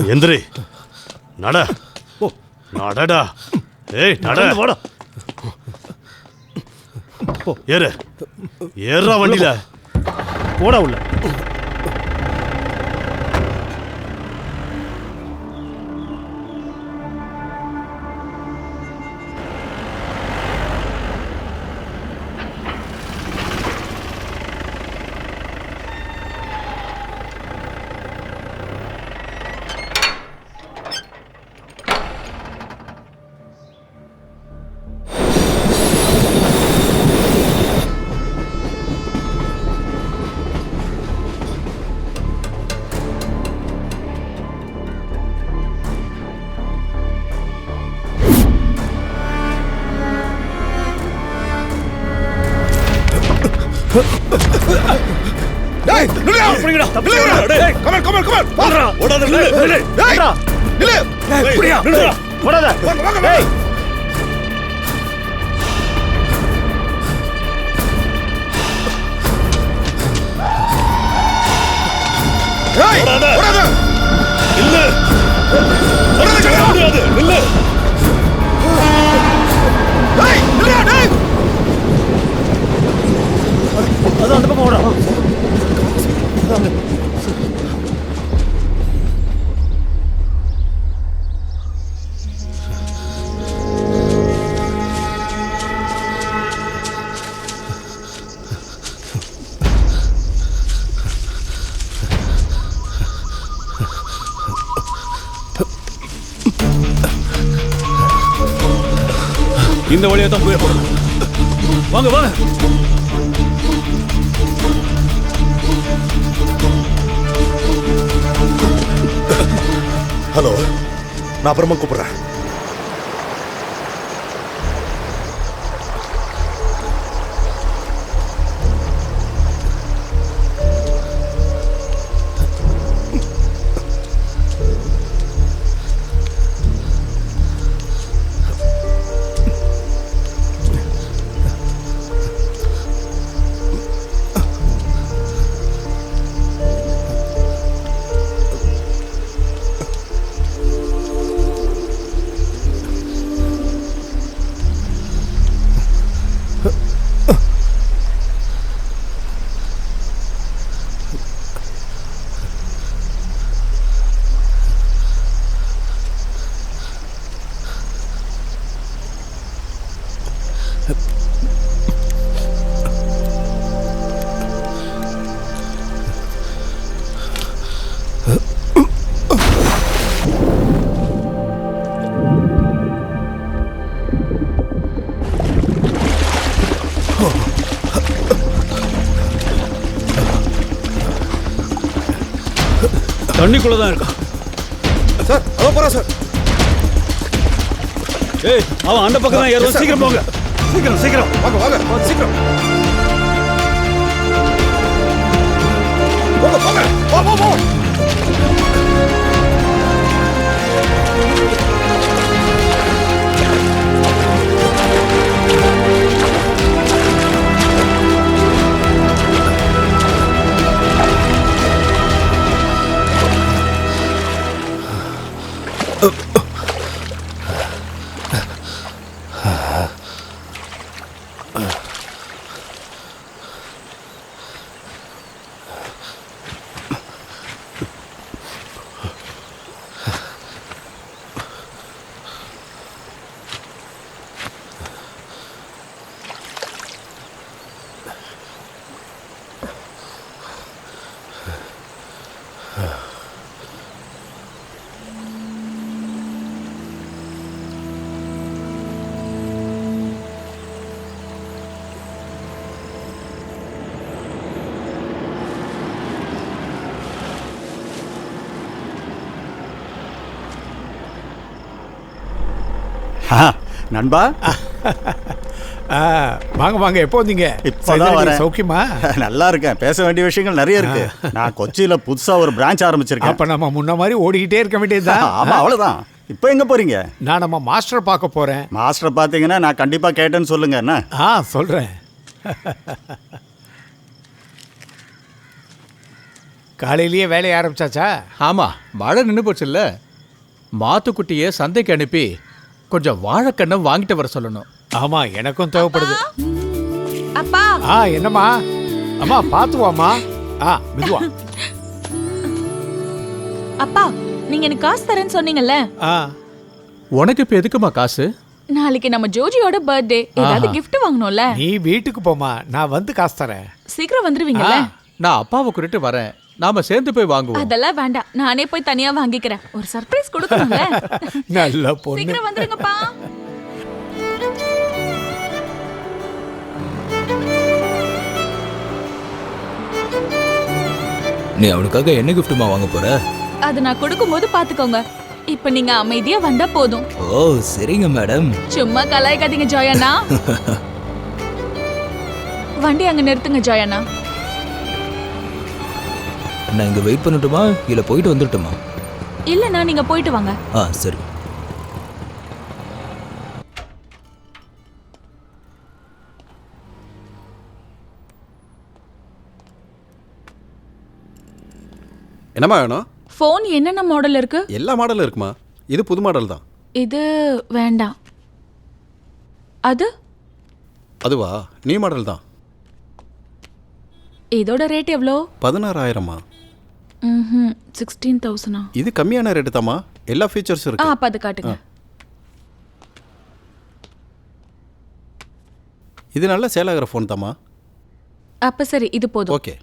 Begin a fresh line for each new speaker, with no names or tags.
எந்திரி நட. நடடா. ஏய் நட.
வாடா.
ஏறு. ஏறா வண்டியில.
போடா உள்ள.
டேய் நில்லுடா.
புடிங்கடா.
நில்லுடா. டேய் come on come on come on. வாடா.
ஓடாத. நில்லு.
டேய் நில்லு.
டேய் புடியா.
நில்லுடா.
ஓடாத.
வாங்க
டேய்.
டேய் ஓடாத.
இல்ல.
ஓடாத.
முடியாது. இல்ல.
டேய் நில்லுடா. டேய்.
அது அந்த பக்கம் ஓடா. இந்த வழியா தான் போய் போகணும். வாங்க வாங்க.
ஹலோ, நான் அப்புறமா கூப்பிடுறேன்.
தண்ணிக்குள்ள தான் இருக்கான்
சார். அதோ போறா சார்.
ஏய் அவன் அந்த பக்கம் தான் ஏறுவான். சீக்கிரம் போங்க. சீக்கிரம் சீக்கிரம்
வாங்க வாங்க சீக்கிரம் போங்க போங்க. வா வா வா.
நண்பா
வாங்க வாங்க. எப்போ வந்தீங்க?
இப்பதான் வரேன்.
சௌக்கியமா?
நல்லா இருக்கேன். பேச வேண்டிய விஷயங்கள் நிறைய இருக்கு. நான் கொச்சியில புதுசா ஒரு பிரான்ச் ஆரம்பிச்சிருக்கேன்.
அப்ப நம்ம முன்ன மாதிரி ஓடிக்கிட்டே இருக்க வேண்டியதுதான்.
ஆமா அவ்வளவுதான். இப்போ எங்க போறீங்க?
நான் நம்ம மாஸ்டர் பார்க்க போறேன்.
மாஸ்டர் பாத்தீங்கன்னா நான் கண்டிப்பா கேட்டேன்னு சொல்லுங்க. என்ன?
சொல்றேன். காலையிலேயே வேலையை ஆரம்பிச்சாச்சா?
ஆமா, மழை நின்று போச்சுல்ல. மாத்துக்குட்டியை சந்தைக்கு அனுப்பி கொஞ்சம் வாழைக்கண்ணை வாங்கிட்டு வர சொல்லணும்.
ஆமா, எனக்கும் தேவைப்படுது.
அப்பா
என்னம்மா? அம்மா பார்த்து வாம்மா. மெதுவா.
அப்பா, நீங்க எனக்கு காசு தரேன்னு சொன்னீங்கல்ல,
உனக்கு இப்ப எதுக்குமா காசு?
நாளைக்கு நம்ம ஜோஜியோட பர்த்டே, ஏதாவது gift வாங்கணும்ல.
நீ வீட்டுக்கு போமா, நான் வந்து காசு தரேன்.
சீக்கிரம் வந்துருவீங்கல்ல?
நான் அப்பாவை கூட்டிட்டு வரேன், நாம சேர்ந்து போய் வாங்குவோம்.
அதெல்லாம் வேண்டாம், நானே போய் தனியா வாங்கிக்கிறேன். ஒரு சர்ப்ரைஸ் கொடுக்கணும்ல.
நல்ல பொண்ணு.
சீக்கிரம் வந்துருங்கப்பா.
நீ அவனுக்காக என்ன கிஃப்ட்டுமா வாங்க போற?
அது நான் கொடுக்கும்போது பாத்துக்கோங்க. இப்ப நீங்க அமைதியா வந்தா போதும்.
ஓ சரிங்க மேடம்.
சும்மா கலாய்க்காதீங்க ஜோயண்ணா. வண்டி அங்க நிறுத்துங்க ஜோயண்ணா.
நான் இங்க வெயிட் பண்ணட்டுமா இல்ல போயிட்டு வந்துட்டுமா?
இல்லண்ணா, நீங்க போயிட்டு வாங்க.
சரி.
என்னம்மா வேணும்?
ஃபோன் என்னென்ன மாடல் இருக்கு?
எல்லா மாடலும் இருக்குமா. இது புது மாடல் தான்.
இது வேண்டாம். அது
அதுவா? நியூ மாடல் தான்.
இதோட ரேட் எவ்வளோ?
16,000மா.
16,000.
இது கம்மியான ரேட்டு தாம்மா. எல்லா ஃபீச்சர்ஸும் இருக்கு.
அப்ப அது காட்டுங்க.
இது நல்ல சேல் ஆகிற ஃபோன் தாம்மா.
அப்ப சரி, இது போதும்.
ஓகே.